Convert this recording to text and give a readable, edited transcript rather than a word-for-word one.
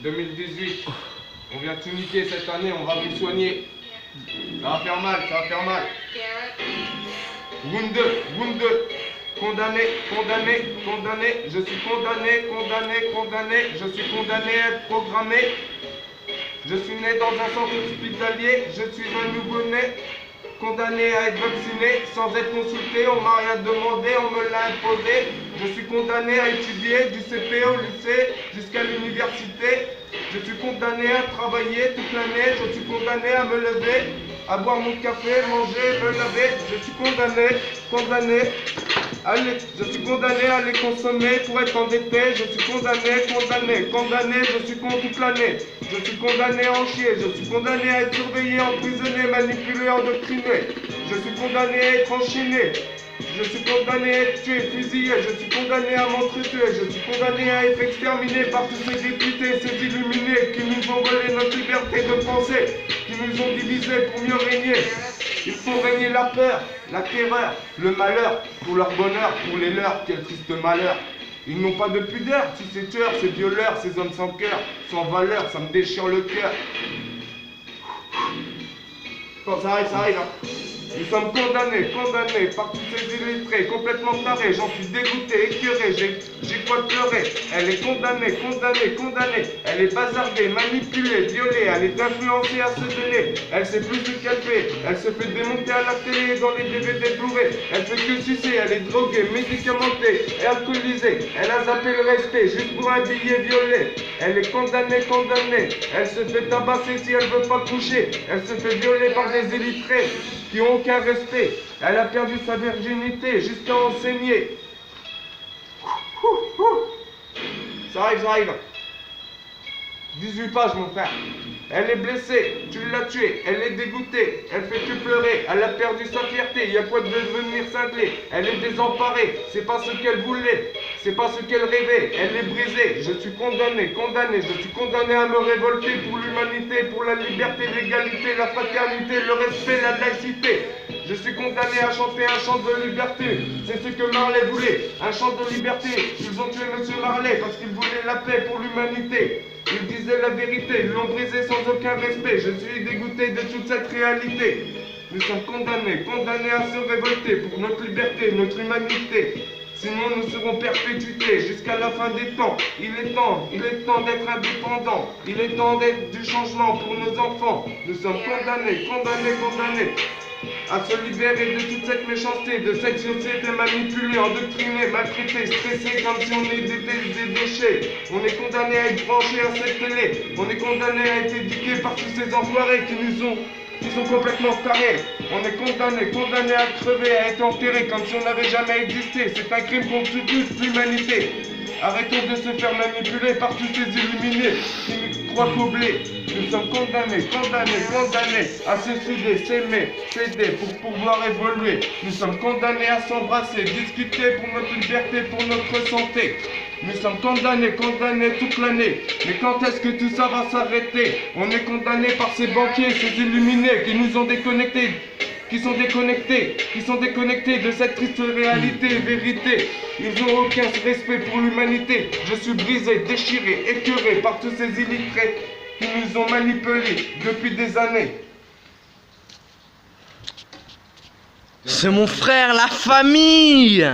2018. On vient tout niquer cette année, on va vous soigner. Ça va faire mal, ça va faire mal. Round 2. Condamné, je suis condamné, je suis condamné à être programmé. Je suis né dans un centre hospitalier, je suis un nouveau-né, condamné à être vacciné, sans être consulté, on m'a rien demandé, on me l'a imposé. Je suis condamné à étudier du CP au lycée jusqu'à l'université. Je suis condamné à travailler toute l'année, je suis condamné à me lever, à boire mon café, manger, me laver. Je suis condamné, je suis condamné à les consommer pour être endetté. Je suis condamné, je suis con toute l'année. Je suis condamné à en chier, je suis condamné à être surveillé, emprisonné, manipulé, endoctriné. Je suis condamné à être enchaîné. Je suis condamné à être tué, fusillé, je suis condamné à m'entretuer, je suis condamné à être exterminé par tous ces députés, ces illuminés qui nous ont volé notre liberté de penser, qui nous ont divisés pour mieux régner. Il faut régner la peur, la terreur, le malheur, pour leur bonheur, pour les leurs, quel triste malheur. Ils n'ont pas de pudeur, si ces tueurs, ces violeurs, ces hommes sans cœur, sans valeur, ça me déchire le cœur. Quand ça arrive, hein. Nous sommes condamnés par tous ces illettrés, complètement tarés, j'en suis dégoûté, écœuré, j'ai quoi pleurer. Elle est condamnée, elle est bazardée, manipulée, violée, elle est influencée à se donner, elle sait plus ce qu'elle fait, elle se fait démonter à la télé et dans les DVD Blu-ray, elle fait que sucer, elle est droguée, médicamentée et alcoolisée, elle a zappé le respect juste pour un billet violet, elle est condamnée, elle se fait tabasser si elle veut pas coucher, elle se fait violer par des illettrés qui ont aucun respect. Elle a perdu sa virginité jusqu'à enseigner. Ça arrive. 18 pages, mon frère. Elle est blessée, tu l'as tuée, elle est dégoûtée, elle fait que pleurer, elle a perdu sa fierté, il y a quoi de devenir cinglée, elle est désemparée, c'est pas ce qu'elle voulait, c'est pas ce qu'elle rêvait, elle est brisée, je suis condamné, je suis condamné à me révolter pour l'humanité, pour la liberté, l'égalité, la fraternité, le respect, la laïcité. Je suis condamné à chanter un chant de liberté, c'est ce que Marley voulait, un chant de liberté. Ils ont tué Monsieur Marley parce qu'il voulait la paix pour l'humanité. Il disait la vérité, ils l'ont brisé sans aucun respect. Je suis dégoûté de toute cette réalité. Nous sommes condamnés à se révolter pour notre liberté, notre humanité. Sinon nous serons perpétués jusqu'à la fin des temps. Il est temps d'être indépendants. Il est temps d'être du changement pour nos enfants. Nous sommes condamnés à se libérer de toute cette méchanceté, de cette société manipulée, endoctrinée, maltraitée, stressée comme si on était des déchets. On est condamné à être branché à cette télé. On est condamné à être éduqué par tous ces enfoirés qui sont complètement tarés. On est condamné à crever, à être enterré comme si on n'avait jamais existé. C'est un crime contre toute l'humanité. Arrêtons de se faire manipuler par tous ces illuminés qui nous croient coblés. Nous sommes condamnés à se souder, s'aimer, s'aider pour pouvoir évoluer. Nous sommes condamnés à s'embrasser, discuter pour notre liberté, pour notre santé. Nous sommes condamnés toute l'année. Mais quand est-ce que tout ça va s'arrêter? On est condamnés par ces banquiers, ces illuminés qui nous ont déconnectés. Qui sont déconnectés de cette triste réalité et vérité. Ils n'ont aucun respect pour l'humanité. Je suis brisé, déchiré, écœuré par tous ces illettrés qui nous ont manipulés depuis des années. C'est mon frère, la famille!